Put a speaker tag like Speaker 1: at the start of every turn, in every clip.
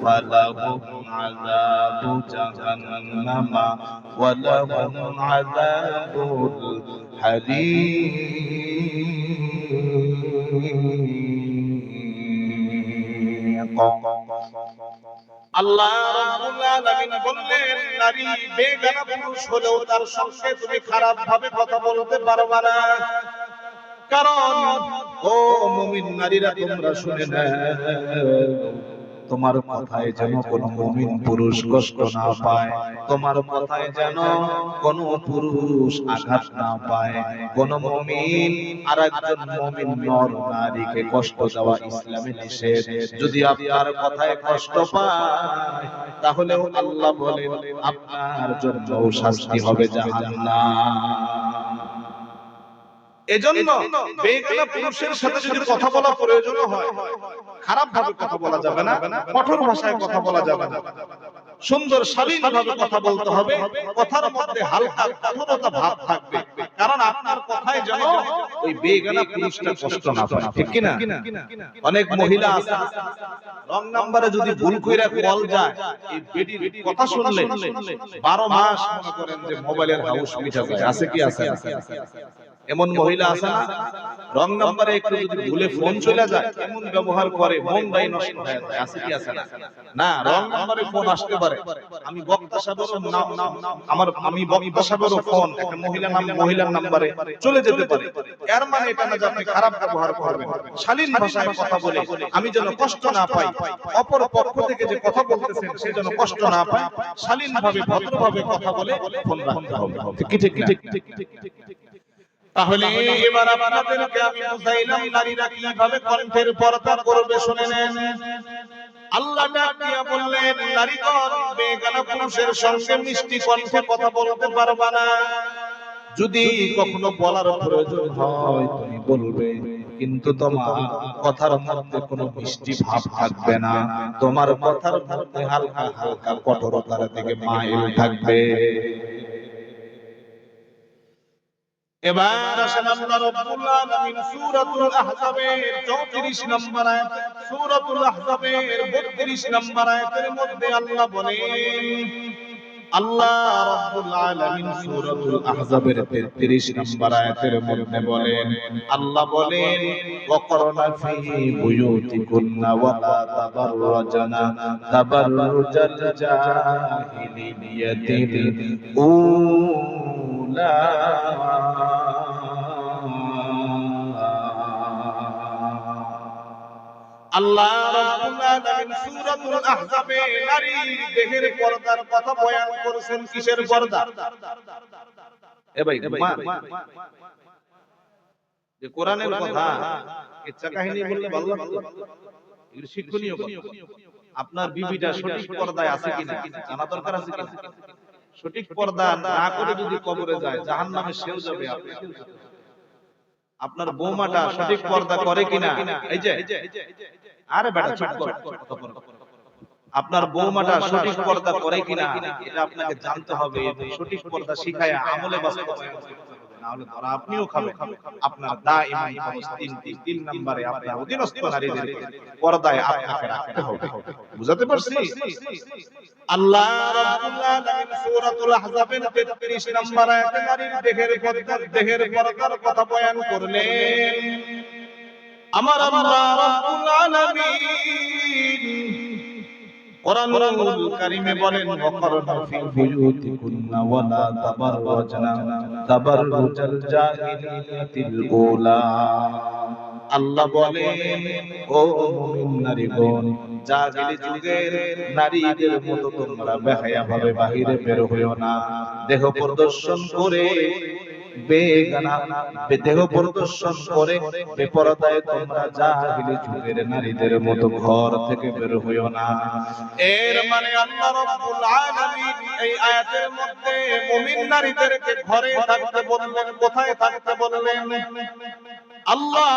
Speaker 1: فلهم عذاب جهنم ولهم عذاب الحريق আল্লাহ রাব্বুল আলামিন বললেন নারী বেগানা পুরুষ হলেও তার সঙ্গে তুমি খারাপ ভাবে কথা বলতে পারবে না কারণ ও মুমিন নারীরা তোমরা শুনে নাও তোমার কথায় যেন কোনো মুমিন পুরুষ কষ্ট না পায় তোমার কথায় যেন কোনো পুরুষ আঘাত না পায় কোন মুমিন আরেকজন মুমিন নর নারীকে কষ্ট দেওয়া ইসলামে নিষেধ যদি আপনার কথায় কষ্ট পায় তাহলে আল্লাহ বলেন আপনার জন্য শাস্তি হবে জাহান্নাম এজন্য বেগানা পুরুষের সাথে যদি কথা বলা প্রয়োজন হয় খারাপ ভাবে কথা বলা যাবে না কঠোর ভাষায় কথা বলা যাবে না সুন্দর শালীনভাবে কথা বলতে হবে কথার মধ্যে হালকা কঠোরতা ভাব থাকবে কারণ আপনার কথায় যেন ওই বেগানা পুরুষটা কষ্ট না পায় ঠিক কি না অনেক মহিলা আছে রং নাম্বারে যদি ভুল কইরা কল যায় এই বেটির কথা শুনলে 12 মাস মনে করেন যে মোবাইলের হাউস মিটা যায় আছে কি আছে এমন মহিলা আছে না রং নাম্বারে একটু যদি ভুলে ফোন চলে যায় এমন ব্যবহার করে মনটাই নষ্ট হয়ে যায় আছে কি আছে না রং নাম্বারে ফোন আসতে পারে আমি বক্তা সাহেবের আমি বক্তা সাহেবের ফোন একটা মহিলার নাম্বারে চলে যেতে পারে এর মানে এটা না যে আপনি খারাপ ব্যবহার করবেন শালীন ভাষায় কথা বলে আমি যেন কষ্ট না পাই অপর পক্ষ থেকে যে কথা বলতেছেন সে যেন কষ্ট না পায় শালীনভাবে ভদ্রভাবে কথা বলে ফোন রাখতে হবে ঠিক তাহলে এবার আপনাদেরকে আমি বুঝাইলাম নারীরা কিভাবে কণ্ঠের পর্দা করবে শুনে নেন আল্লাহ ডাক দিয়া বললেন নারীগণ বেগানা পুরুষের সঙ্গে মিষ্টি কণ্ঠে কথা বলতে পারবে না যদি কখনো বলার প্রয়োজন হয় তুমি বলবে কিন্তু তোমার কথার মধ্যে কোনো মিষ্টি ভাব থাকবে না তোমার কথার মধ্যে হালকা হালকা কঠোরতার দিকে মাইল থাকবে এবার আসেন আল্লাহ রাব্বুল আলামিন সূরাতুল আহজাবের 34 নম্বর আয়াত সূরাতুল আহজাবের 32 নম্বর আয়াতের মধ্যে আল্লাহ বলেন আল্লাহ রাব্বুল আলামিন সূরাতুল আহজাবের 33 নম্বর আয়াতের মধ্যে বলেন আল্লাহ বলেন ওয়াকরনা ফি বুয়ুতিকুন্না ওয়ালা তাবাররাজনা তাবাররুজাল জাহিলিয়াতিল উলা আল্লাহ রাব্বুল আলামিন সূরাতুল আহজাবে নারীর দেহের পর্দার কথা বয়ান করেছেন কিসের পর্দা এ ভাই যে কোরআনের কথা কিচ্ছা কাহিনী বললে ভালো লাগতো এগুলো শিক্ষণীয় কথা আপনার বিবিটা সঠিক পর্দায় আছে কিনা জানা দরকার আছে কিনা সঠিক পর্দা না করে যদি কবরে যায় জাহান্নামে সেও যাবে আপনার বৌমাটা সঠিক পর্দা করে কিনা এই যে আরে বেটা চুপ কর আপনার বৌমাটা সঠিক পর্দা করে কিনা এটা আপনাকে জানতে হবে সঠিক পর্দা শিখায় আমলে বাস্তবায়ন করতে হবে না হলে ধরা আপনিও খাবেন আপনার দাঈমান খরচ 3 নম্বরে আপনার অধীনস্থ নারীদের পর্দায় আপনাকে রাখতে হবে বুঝাতে পারছি আল্লাহ রাব্বুল আলামিন সূরাতুল আহজাবের 33 নম্বর আয়াতে নারীর দেহের পর্দার কথা বয়ান করলেন আমার আল্লাহ রাব্বুল আলামিন কোরআনুল কারীমে বলেন ওয়াকরনা ফি বুয়ুতিকুন্না ওয়ালা তাবাররাজনা তাবাররুজাল জাহিলিয়াতিল উলা আল্লাহ বলেন ও মুমিন নারীগণ জাহিলি যুগের নারীদের মতো তোমরা বেহায়াভাবে বাহিরে বের হইও না দেহ প্রদর্শন করে বেগানা দেহ প্রদর্শন করে বেপরদায় তোমরা জাহিলি যুগের নারীদের মতো ঘর থেকে বের হইও না এর মানে আল্লাহ রাব্বুল আলামিন এই আয়াতের মধ্যে মুমিন নারীদেরকে ঘরে থাকতে বললেন কোথায় থাকতে বললেন আল্লাহ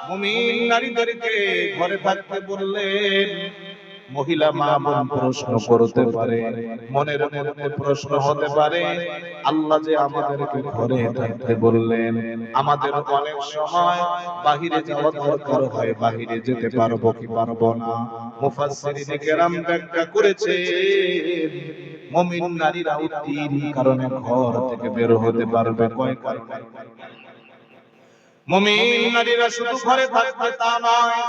Speaker 1: মুমিন নারীদেরকে ঘরে থাকতে বললেন মহিলা মা বোন প্রশ্ন করতে পারে, মনের মধ্যে প্রশ্ন হতে পারে, আল্লাহ যে আমাদেরকে ঘরে থাকতে বললেন, আমাদের অনেক সময় বাহিরে যাওয়া দরকার হয়, বাহিরে যেতে পারবো কি পারবো না। মুফাসসিরিনে কেরাম ব্যাখ্যা করেছে মুমিন নারীরাও তিন কারণে ঘর থেকে বের হতে পারবে। কয় কারণে? মুমিন নারীরা শুধু ঘরে থাকবে তা নয়,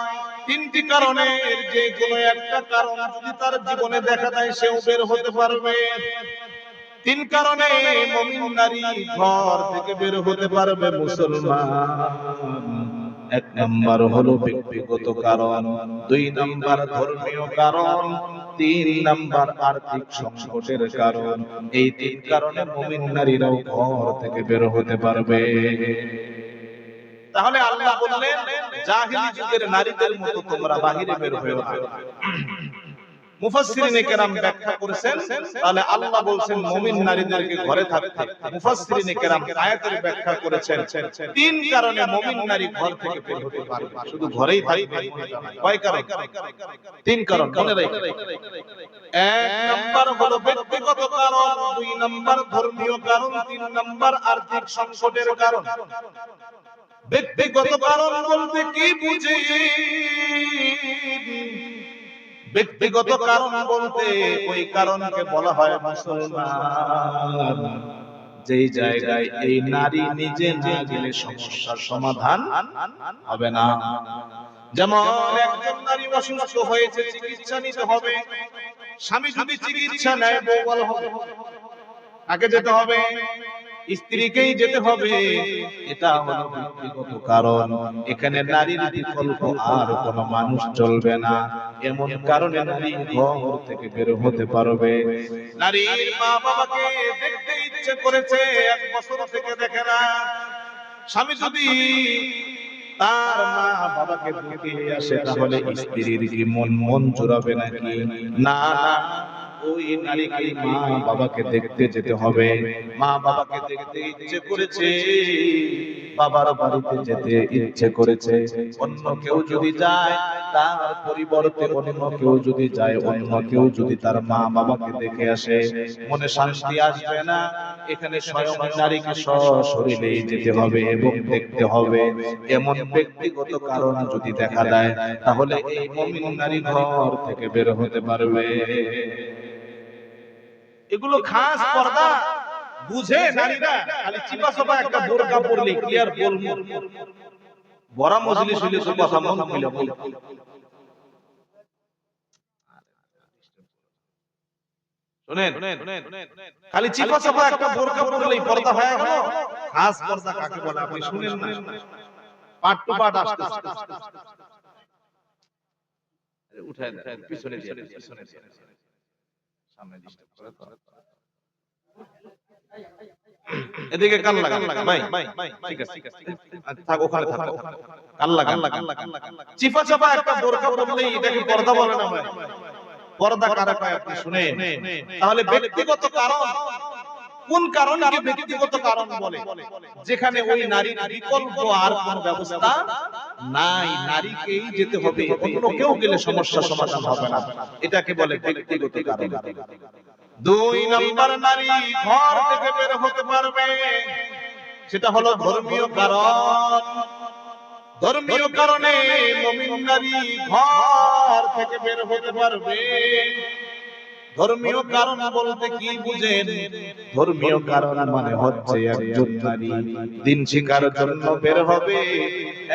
Speaker 1: তিনটি কারণের যে কোনো একটা কারণ যদি তার জীবনে দেখা দেয় সেও বের হতে পারবে। তিন কারণে মুমিন নারী ঘর থেকে বের হতে পারবে মুসলমান। এক নাম্বার হলো ব্যক্তিগত কারণ, দুই নাম্বার ধর্মীয় কারণ, তিন নাম্বার আর্থিক সংকটের কারণ। এই তিন কারণে মুমিন নারীরাও ঘর থেকে বের হতে পারবে। তাহলে আল্লাহ বললেন জাহিলি যুগের নারীদের মতো তোমরা বাহিরে বের হয়ো না। মুফাসসিরিনে কেরাম ব্যাখ্যা করেছেন, তাহলে আল্লাহ বলছেন মুমিন নারীদেরকে ঘরে থাকতে। মুফাসসিরিনে কেরাম আয়াতের ব্যাখ্যা করেছেন তিন কারণে মুমিন নারী ঘর থেকে বের হতে পারবে, শুধু ঘরেই থাকবে। কয় কারণ? তিন কারণ মনে রাখবেন। এক নাম্বার হলো ব্যক্তিগত কারণ, দুই নাম্বার ধর্মীয় কারণ, তিন নাম্বার আর্থিক সংকটের কারণ। ব্যক্তিগত কারণ বলতে কি বুঝি? ব্যক্তিগত কারণ বলতে ওই কারণকে বলা হয় মুসলমান, যেই জায়গায় এই নারী নিজে না গেলে সমস্যার সমাধান হবে না। যেমন একজন নারী অসুস্থ হয়েছে, চিকিৎসা নিতে হবে, স্বামী যদি চিকিৎসা নেয় বউ বল হবে, আগে যেতে হবে, স্ত্রীকেই যেতে হবে। এটা হলো ব্যক্তিগত কারণ। এখানে নারীর বিকল্প আর কোনো মানুষ চলবে না। এমন কারণে নারী ঘর থেকে বের হতে পারবে। নারীর মা বাবাকে দেখতে ইচ্ছে করেছে, এক বছর থেকে দেখে না। স্বামী যদি তার মা বাবাকে দেখে আসে তাহলে স্ত্রীর কি মন জোড়াবে নাকি? না না, ওই নারীকে মা বাবাকে দেখতে যেতে হবে। মা বাবাকে দেখতে ইচ্ছে করেছে, বাবার বাড়িতে যেতে ইচ্ছে করেছে, অন্য কেউ যদি যায় তার পরিবর্তে অন্য কেউ যদি যায়, অন্য কেউ যদি তার মা বাবাকে দেখে আসে, মনে শান্তি আসবে না। এখানে স্বয়ং নারীকে সশরীরেই যেতে হবে এবং দেখতে হবে। এমন ব্যক্তিগত কারণ যদি দেখা দেয় তাহলে এই মুমিন নারী ঘর থেকে বের হতে পারবে। এগুলো খাস পর্দা বুঝে নারীরা খালি চিপা চাপা একটা বোরকা পরলে ক্লিয়ার বলবো, বড় মজলিস হইলে তো কথা মন খুলে বল। শুনেন, খালি চিপা চাপা একটা বোরকা পরলেই পর্দা হয়ে গেল। খাস পর্দা কাকে বলে আপনি শুনেন না? পাট টু পাট আসতেছে, উঠায় দেন, পিছনে দিয়ে, পিছনে দিয়ে, সামনে ডিস্টার্ব করে তো। এদিকে কান লাগা ভাই, ঠিক আছে থাক, ওখানে থাক, কান লাগা। চিপা চাপা একটা বোরকা পরলেই এটাকে পর্দা বলে না ভাই? পর্দা কারা কয় আপনি শুনেন। তাহলে ব্যক্তিগত কারণ, কোন কারণকে ব্যক্তিগত কারণ বলে? যেখানে ওই নারীর বিকল্প আর কোন ব্যবস্থা নাই, নারীকেই যেতে হবে, অন্য কেউ গেলে সমস্যা সমাধান হবে না, এটাকে বলে ব্যক্তিগত কারণ। দুই নাম্বার নারী ঘর থেকে বের হতে পারবে, সেটা হলো ধর্মীয় কারণ। ধর্মীয় কারণে মুমিন নারী ঘর থেকে বের হতে পারবে। ধর্মীয় কারণ বলতে কি বুঝেন? ধর্মীয় কারণ মানে হচ্ছে একজন নারী দিন শিখার জন্য বের হবে,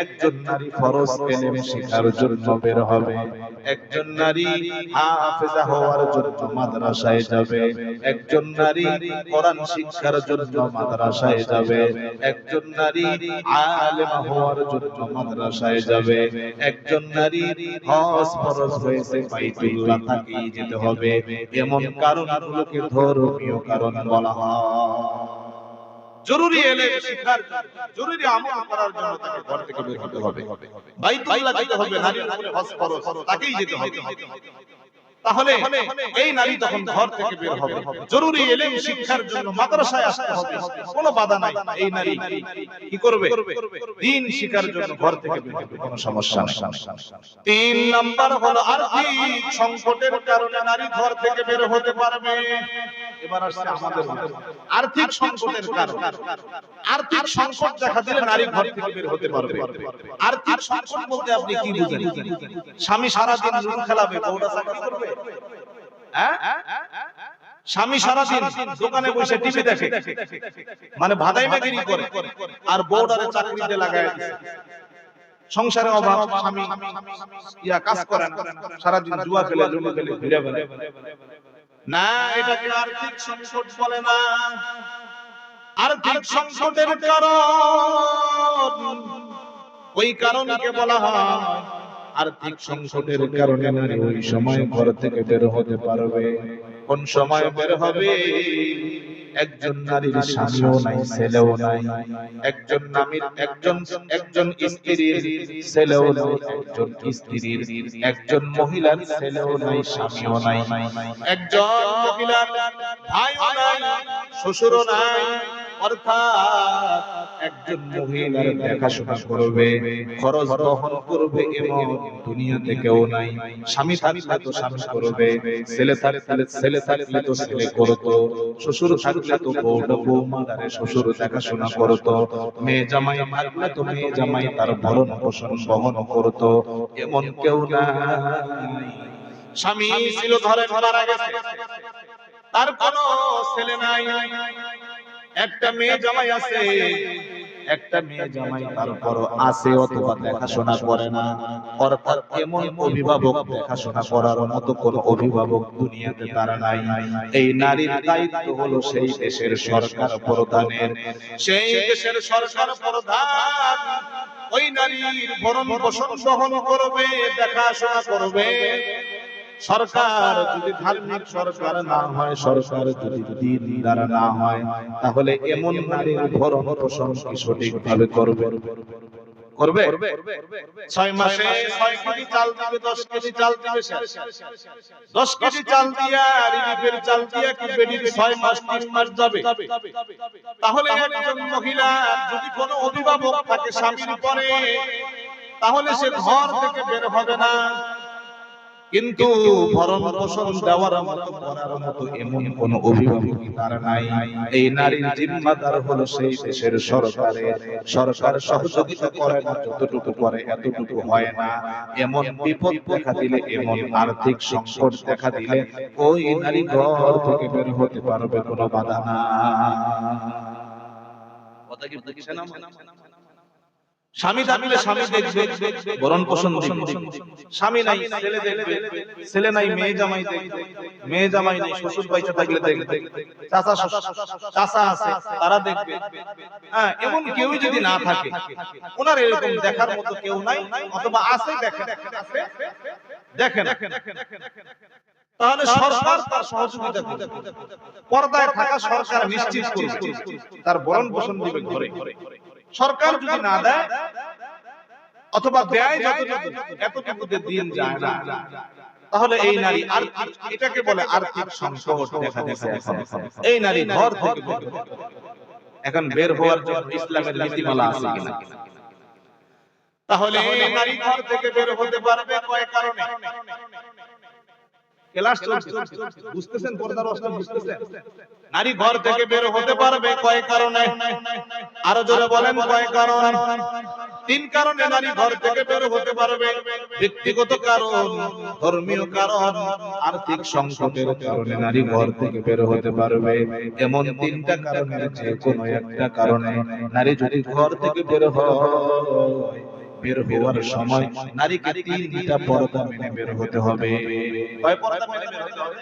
Speaker 1: একজন নারী ফরজ ইলম শিখার জন্য বের হবে, একজন নারী হাফেজা হওয়ার জন্য মাদ্রাসায় যাবে, একজন নারী কোরআন শিক্ষার জন্য মাদ্রাসায় যাবে, একজন নারী আলেমা হওয়ার জন্য মাদ্রাসায় যাবে, একজন নারী হজ ফরজ হয়েছে বাইতুল্লাহ তাকেই যেতে হবে। এমন কারণগুলোকে ধর্মীয় কারণ বলা হয়। জরুরি ইলম শিক্ষার, জরুরি আমল করার জন্য তাকে ঘর থেকে বের হতে হবে, বাইতুল্লাহ যেতে হবে, নারীর উপরে হজ ফরজ তাকেই যেতে হবে। তাহলে এই নারী তখন ঘর থেকে বের হবে, জরুরি ইলম শিক্ষার জন্য মাদ্রাসায় আসতে হবে, কোনো বাধা নাই। এই নারী কি করবে? দ্বীন শিক্ষার জন্য ঘর থেকে বের হবে, কোনো সমস্যা নাই। 3 নাম্বার হলো আর্থিক সংকটের কারণে নারী ঘর থেকে বের হতে পারবে। এবার আসছে আমাদের আর্থিক সংকটের কারণ। আর্থিক সংকট দেখা দিলে নারী ঘর থেকে বের হতে পারবে। আর্থিক সংকট বলতে আপনি কি বুঝেন? স্বামী সারা দিন লুডু খেলাবে, বউটা চাকরি করবে? হ্যাঁ, স্বামী সারা দিন দোকানে বসে টিভি দেখে, মানে ভাদাইমাগিরি করে, আর বউটারে চাকরিতে লাগায় দিয়েছে। সংসারে অভাব, স্বামী কাজ করে না, সারা দিন জুয়া খেলে, লুডু খেলে ঘুরে বেড়ায়। না, এটাকে আর্থিক সংকট বলে না। আর্থিক সংকটের কারণ, ওই কারণকে বলা হয় আর্থিক সংকটের কারণে নারী ওই সময় ঘর থেকে বের হতে পারবে। কোন সময় বের হবে? একজন নারীর স্বামীও নাই, ছেলেও নাই, একজন স্ত্রীর ছেলেও নাই, একজন স্ত্রীর, একজন মহিলার ছেলেও নাই, স্বামীও নাই, একজন মহিলার ভাইও নাই, শ্বশুরও নাই। অর্থাৎ একজন মহিলার দেখাশোনা করবে, খরচ বহন করবে এমন দুনিয়াতে কেউ নাই। স্বামী থাকলে তো স্বামী করবে, ছেলে থাকলে তো ছেলে করতো, শ্বশুর থাকলে তো বৌমাদারে শ্বশুর দেখাশোনা করতো, মেয়ে জামাই থাকলে তো মেয়ে জামাই তার ভরণ পোষণ বহন করতো, এমন কেউ নাই। স্বামী ছিল ধরে মারা গেছে, তার কোনো ছেলে নাই, একটা মেয়ে জামাই আছে, একটা মেয়ে জামাই তারপর আছে, অথবা দেখাশোনা করে না। অর্থাৎ এমন অভিভাবক, দেখাশোনা করার মতো কোন অভিভাবক দুনিয়াতে তার নাই। এই নারীর দায়িত্ব হলো সেই দেশের সরকার প্রধানের, সেই দেশের সরকার প্রধান ওই নারীর ভরণ পোষণ বহন করবে, দেখাশোনা করবে। সরকার যদি ধার্মিক সরকার না হয়, সরকার যদি দ্বীনদার না হয়, তাহলে এমন নারীর ভরণ পোষণ কি সঠিকভাবে করবে? 6 মাসে 6 কেজি চাল দিবে, 10 কেজি চাল দিবে, 10 কেজি চাল দিয়া রিলিফের চাল দিয়া কি বেডির 6 মাস 3 মাস যাবে? তাহলে একজন মহিলা যদি কোনো অভিভাবক থাকে স্বামীর পরে, তাহলে সে ঘর থেকে বের হবে না। কিন্তু ভরণ পোষণ দেওয়ার মতো, করার মতো এমন কোন অভিভাবক তার নাই। এই নারীর জিম্মাদার হলো সেই দেশের সরকারের। সরকার সহযোগিতা করে না, যতটুকু করে এতটুকু হয় না। এমন বিপদ দেখা দিলে, এমন আর্থিক সংকট দেখা দিলে ওই নারী ঘর থেকে বের হতে পারবে, কোনো বাধা না। কথা কি বুঝছেন? স্বামী থাকলে স্বামী দেখবে, ভরণ পোষণ দিবে। স্বামী নাই, ছেলে দেখবে, ছেলে নাই, মেয়ে জামাই দেখবে, মেয়ে জামাই নাই, শ্বশুর বাইচা থাকলে দেখবে, চাচা আছে তারা দেখবে। হ্যাঁ, এমন কেউই যদি না থাকে, ওনার এরকম দেখার মতো কেউ নাই, অথবা আছে দেখেন, তাহলে সরকার তার সহযোগিতা করবে। পর্দায় থাকা সরকার নিশ্চিত করবে, তার ভরণ পোষণ দিবে ঘরে। সরকার যদি না দেয়, অথবা দেয় এতটুকুতে দিন যায় না, তাহলে এই নারী এটাকে বলে আর্থিক সংকট দেখা দিয়েছে। এই নারী ঘর থেকে এখন বের হওয়ার জন্য ইসলামের নীতিমালা আছে কিনা? তাহলে এই নারী ঘর থেকে বের হতে পারবে কয় কারণে? ক্লাস চলছে, বুঝতেছেন? পর্দার অবস্থা বুঝতেছেন? নারী ঘর থেকে বের হতে পারবে কয় কারণে? আরো জোরে বলেন, কয় কারণ? 3 কারণে নারী ঘর থেকে বের হতে পারবে। ব্যক্তিগত কারণ, ধর্মীয় কারণ, আর্থিক সংকটের কারণে নারী ঘর থেকে বের হতে পারবে। এমন 3টা কারণের যে কোনো একটা কারণে নারী যদি ঘর থেকে বের হয়, বের হওয়ার সময় নারীকে 3টা পর্দা মেনে বের হতে হবে। কয় পর্দা মেনে বের হতে হবে?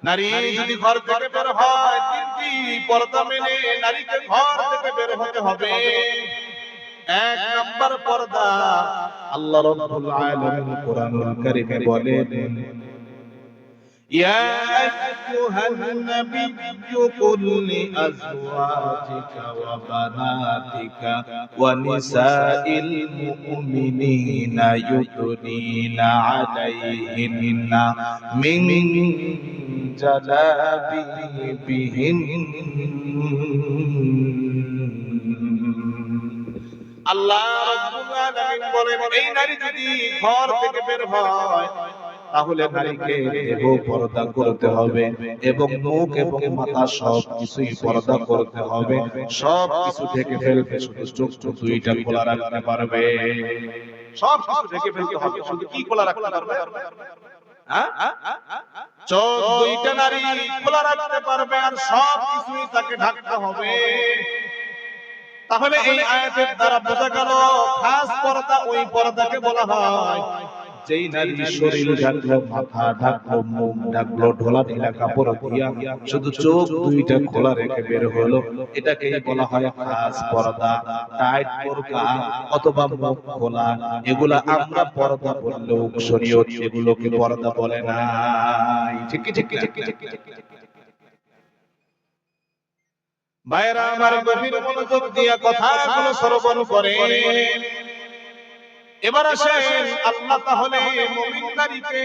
Speaker 1: নারী যদি ঘর থেকে বের হয়, 3টি পর্দা মেনে নারীকে ঘর থেকে বের হতে হবে। 1 নাম্বার পর্দা, আল্লাহ রাব্বুল আলামিন কোরআনুল কারীমে বলেন, يا أيها النبي قل لأزواجك وبناتك ونساء المؤمنين يدنين عليهن من جلابيبهن আল্লাহ রাব্বুল আলামিন বলেন এই নারী যদি ঘর থেকে বের হয় তাহলে নারীকে দেহ পর্দা করতে হবে এবং মুখ এবং মাথা সব কিছুই পর্দা করতে হবে, সব কিছু ঢেকে ফেলবে, শুধু চোখ দুইটা খোলা রাখতে পারবে। সব কিছু ঢেকে ফেলতে হবে, শুধু কি খোলা রাখতে পারবে? চোখ দুইটা নারী খোলা রাখতে পারবে আর সব কিছুই তাকে ঢাকতে হবে। তাহলে এই আয়াতের দ্বারা বোঝা গেল খাস পর্দা ওই পর্দাকে বলা হয় যেই নারী শরীর ঢাকলো, মাথা ঢাকলো, মুখ ঢাকলো, ঢোলা ঢিলা কাপড় দিয়া শুধু চোখ দুইটা খোলা রেখে বের হলো, এটাকেই বলা হয় খাস পর্দা, টাইট বোরকা অথবা মুখ খোলা। এগুলা আমরা পর্দা বললেও শরীয়ত এগুলোকে পর্দা বলে না। ঠিক ঠিক ঠিক ঠিক। ভাইরা আমার গভীর মনোযোগ দিয়ে কথাগুলো শ্রবণ করে। এবার আসেন আল্লাহ তাহলে মুমিন নারীকে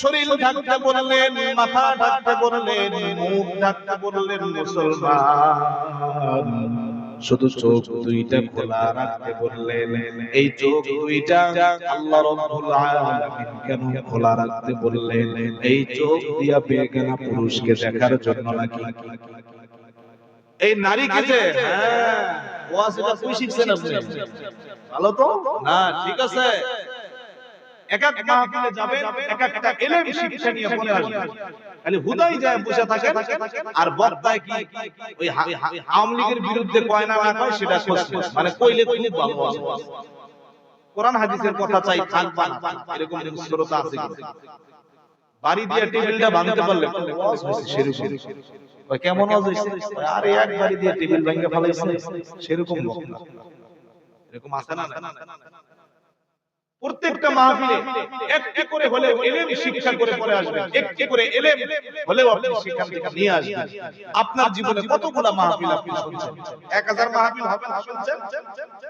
Speaker 1: শরীর ঢাকতে বললেন, মাথা ঢাকতে বললেন, মুখ ঢাকতে বললেন। মুসলমান শুধু চোখ দুইটা খোলা রাখতে বললেন। এই চোখ দুইটা আল্লাহ রাব্বুল আলামিন কেন খোলা রাখতে বললেন? এই চোখ দিয়া বেগানা পুরুষকে দেখার জন্য নাকি? এই নারীকে যে ওয়াজিবা কই শিখছেন আপনি? ভালো তো না, ঠিক আছে। এক এক মাহফিলে যাবেন, এক একটা ইলম শিক্ষা নিয়ে পড়ে আসবেন। খালি হুদাই যায় বসে থাকে আর বক্তায় কি ওই আওয়ামী লীগের বিরুদ্ধে কয় না কয় সেটা করছে, মানে কইলে খুব ভালো আছে। কোরআন হাদিসের কথা চাই থাকবা না, এরকম শ্রোতা আছে কি? বাড়ি দিয়ে টেবিলটা ভাঙতে পারলে ওয়াজ হইছে সেরকম। ওই কেমন ওয়াজ হইছে? আরে এক বাড়ি দিয়ে টেবিল ভাঙে ফেলাইছে সেরকম বক্তা। এরকম আছে না? প্রত্যেকটা মাহফিলে একটি করে হলেও ইলম শিক্ষা করে পড়ে আসবেন, একটি করে ইলম হলেও আপনি সেখান থেকে নিয়ে আসবেন। আপনার জীবনে কতগুলো মাহফিল আপনি শুনছেন? 1000 মাহফিল হবে শুনছেন,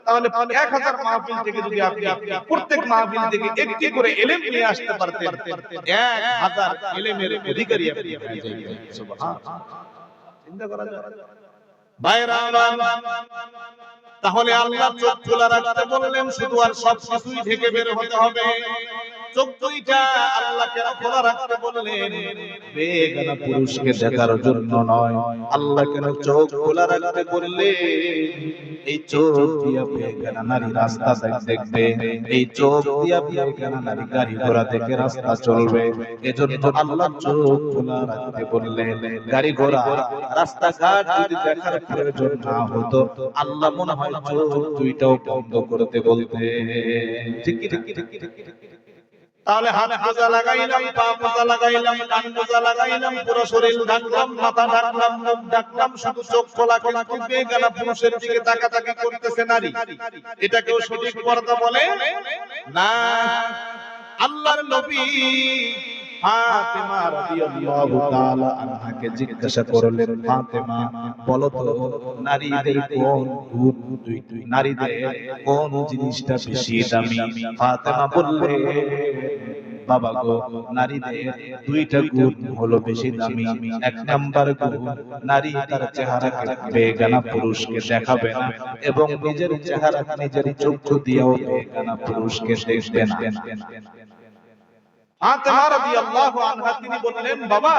Speaker 1: তাহলে 1000 মাহফিল থেকে যদি আপনি প্রত্যেক মাহফিল থেকে একটি করে ইলম নিয়ে আসতে পারতেন, 1000 ইলমের অধিকারী আপনি হয়ে যাবেন। সুবহানাল্লাহ, চিন্তা করা যায়। ভাইরা আমার, তাহলে আল্লাহ চোখ খোলা রাখতে বললেন শুধু, আর সব কিছুই ঢেকে বের হতে হবে। চোখ দুইটা আল্লাহ কেন খোলা রাখতে বললেন? বেগানা পুরুষকে দেখার জন্য নয়। আল্লাহ কেন চোখ খোলা রাখতে বললেন? এই চোখ দিয়া বেগানা নারী রাস্তা দেখবে, এই চোখ দিয়া বেগানা নারী গাড়ি ঘোড়া দেখে রাস্তা চলবে। এজন্য আল্লাহ চোখ খোলা রাখতে বললেন। গাড়ি ঘোড়া রাস্তাঘাট যদি দেখার প্রয়োজন না হতো, আল্লাহ মনে হয় চোখ দুইটাও বন্ধ করতে বলতে। ঠিক ঠিক ঠিক ঠিক। তাহলে হাত মোজা লাগাইলাম, পা মোজা লাগাইলাম, কান মোজা লাগাইলাম, পুরো শরীর ঢাকলাম, মাথা ঢাকলাম, মুখ ঢাকলাম, শুধু চোখ খোলা খোলা করবে, বেগানা পুরুষের দিকে তাকাতাকি করতেছে নারী। এটাকেও সঠিক পর্দা বলে না। আল্লাহর নবী ফাতেমা রাদিয়াল্লাহু তাআলা আনহাকে জিজ্ঞাসা করলেন, ফাতেমা বলো তো নারীদের কোন গুণ, নারীদের কোন জিনিসটা বেশি দামি? ফাতেমা বললেন, বাবা গো, নারীদের দুইটা গুণ হলো বেশি দামি। এক নাম্বার গুণ, নারী তার চেহারাকে বেগানা পুরুষকে দেখাবে না এবং নিজের চেহারা নিজের চক্ষু দিয়েও বেগানা পুরুষকে দেখবে না। ফাতেমা রাদিয়াল্লাহু আনহা তিনি বললেন, বাবা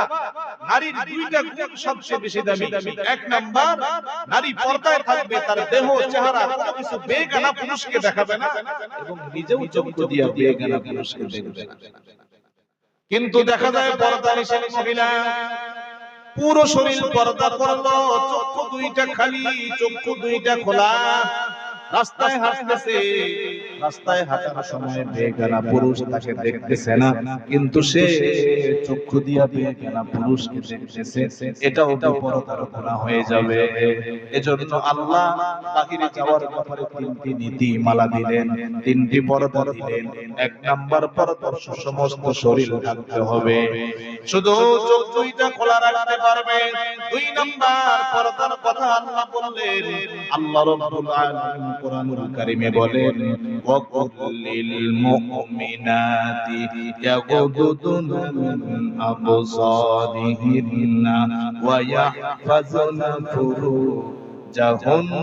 Speaker 1: নারীর দুইটা গুণ সবচেয়ে বেশি দামি। এক নাম্বার, নারী পর্দায় থাকবে, তার দেহ চেহারা কোনো কিছু বেগানা পুরুষকে দেখাবে না এবং নিজেও চক্ষু দিয়ে বেগানা পুরুষকে দেখবে না। কিন্তু দেখা যায় পর্দানিশীল মহিলা পুরো শরীর পর্দা করলো, চক্ষু দুইটা খালি, চক্ষু দুইটা খোলা, রাস্তায় হাঁটতেছে, রাস্তায় হাঁটার সময় বেগানা পুরুষ তাকে দেখতেছে না, কিন্তু সে চক্ষু দিয়া বেগানা পুরুষকে দেখতেছে, এটাও বিপরীত গুনাহ হয়ে যাবে। এজন্য আল্লাহ বাহিরে যাওয়ার ব্যাপারে তিনটি নীতি মালা দিলেন, তিনটি পর্দা দিলেন। এক নাম্বার পর্দা, সমস্ত শরীর ঢাকতে হবে, শুধু চোখ দুইটা খোলা রাখতে পারবে। দুই নাম্বার পর্দার কথা আল্লাহ বললেন, আল্লাহ রাব্বুল আলামিন কোরআনুল কারীমে বলেন, ওয়াকুল্লিল মুমিনাতি ইয়াগুদুনা মিন আবসারিহিন্না ওয়া ইয়াহফাজুনা ফুরুজাহুন্না।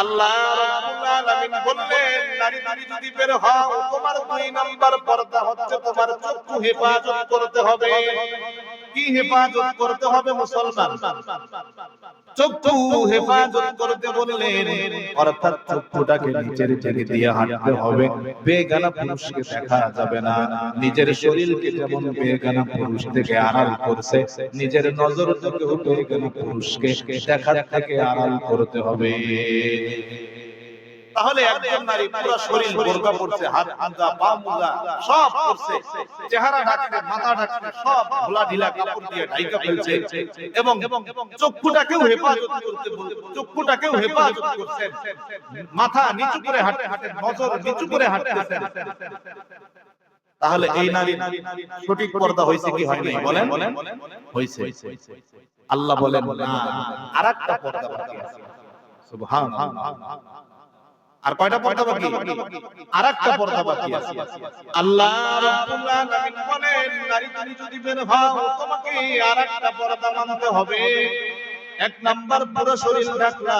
Speaker 1: আল্লাহ রাব্বুল আলামিন বললেন, নারী তুমি যদি বের হও, তোমার দুই নাম্বার পর্দা হচ্ছে তোমার চক্ষু হেফাজত করতে হবে। কি হেফাজত করতে হবে মুসলমান? চক্ষু হেফাজত করতে বললেন, অর্থাৎ চক্ষুটাকে নিচের দিকে দিয়ে হাঁটতে হবে, বেগানা পুরুষকে দেখা যাবে না। নিজের শরীরকে যেমন বেগানা পুরুষ থেকে আড়াল করছে, নিজের নজর থেকেও বেগানা পুরুষকে দেখার থেকে আড়াল করতে হবে। তাহলে একজন নারী পুরো শরীর বোরকা পরছে, হাত মোজা পা মোজা সব পরছে, চেহারা ঢাকছে, মাথা ঢাকছে, সব খোলা ঢিলা কাপড় দিয়ে ঢাকা ফেলছে, এবং চক্ষুটাকেও হেফাজত করতে বলছে, চক্ষুটাকেও হেফাজত করছেন, মাথা নিচু করে হাঁটতে, নজর নিচু করে হাঁটতেছেন। তাহলে এই নারী সঠিক পর্দা হইছে কি হয়নি বলেন? হইছে। আল্লাহ বলেন না, আরেকটা পর্দা বাকি আছে। সুবহানাল্লাহ। আর কয়টা পর্দা বাকি? আরেকটা পর্দা বাকি আছে। আল্লাহ রাব্বুল আলামিন বলেন, নারী তুমি যদি বের হও, তোমাকে আরেকটা পর্দা মানতে হবে। এক নাম্বার পুরো শরীর ঢাকলা,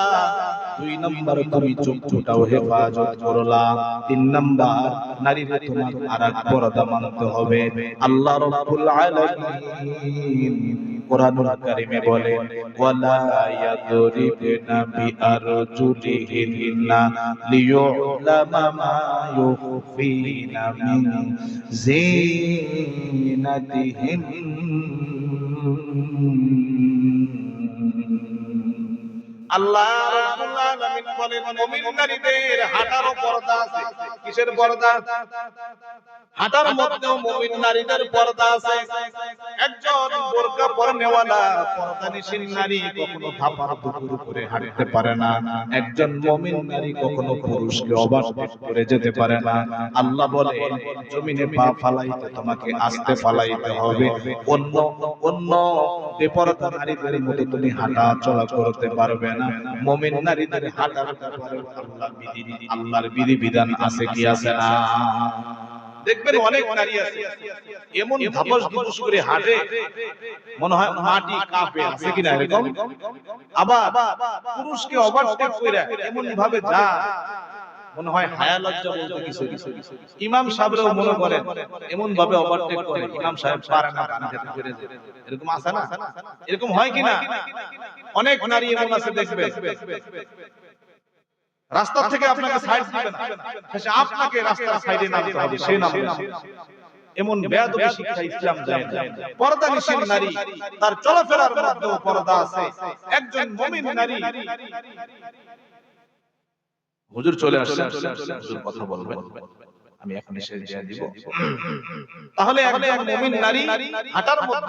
Speaker 1: দুই নাম্বার তুমি চক্ষুটাও হেফাজত করলা, তিন নাম্বার নারীকে তোমার আরেক পর্দা মানতে হবে। আল্লাহ রাব্বুল আলামিন কোরআনুল কারীমে বলেন, ওয়ালা ইয়াদরিবনা বিআরজুলিহিন্না লিয়ুলামা মা ইউখফিনা মিন যিনাতিহিন। আল্লাহ রাব্বুল আলামিন বলেন, মুমিন নারীদের হাঁটারও পর্দা আছে। কিসের পর্দা? হাঁটার মধ্যেও মুমিন নারীদের পর্দা আছে। একজন বোরকা পরনেওয়ালা পর্দানিশীল নারী কখনো ফাঁপার দুপুর করে হাঁটতে পারে না। একজন মুমিন নারী কখনো পুরুষকে ওভারটেক করে যেতে পারে না। আল্লাহ বলে, জমিনে পা ফালাইতে তোমাকে আস্তে ফালাইতে হবে। অন্য বেপরদা নারীদের মতো তুমি হাঁটা চলা করতে পারবে না। মুমিন নারীদের হাঁটার ব্যাপারে আল্লাহর বিধিবিধান আছে কি আছে না? দেখবেন অনেক নারী আছে এমন ধাপস ধাপস করে হাঁটে, মনে হয় মাটি কাঁপে, আছে কিনা এরকম? আবার পুরুষকে ওভারটেক কইরা এমন ভাবে যায়, মনে হয় হায়া লজ্জা বলতে কিছু। ইমাম সাহেবরাও মনে করেন এমন ভাবে ওভারটেক করে, ইমাম সাহেব পারে না গান গাইতে করে যায়। এরকম আছে না? এরকম হয় কিনা? অনেক নারী এমন আছে দেখবেন, রাস্তা থেকে আপনাকে সাইড দিবে না, শেষে আপনাকে রাস্তার সাইডে নামতে হবে, সেই নামবে না। এমন বেয়াদবি শিক্ষা ইসলাম দেয় না। পর্দানিশীল নারী, তার চলাফেরার মধ্যেও পর্দা আছে। একজন মুমিন নারী, হুজুর চলে আসছেন, হুজুর কথা বলবেন, আমি এখন শেষ দিয়ে দিব। তাহলে এক মুমিন নারী হাঁটার মধ্যে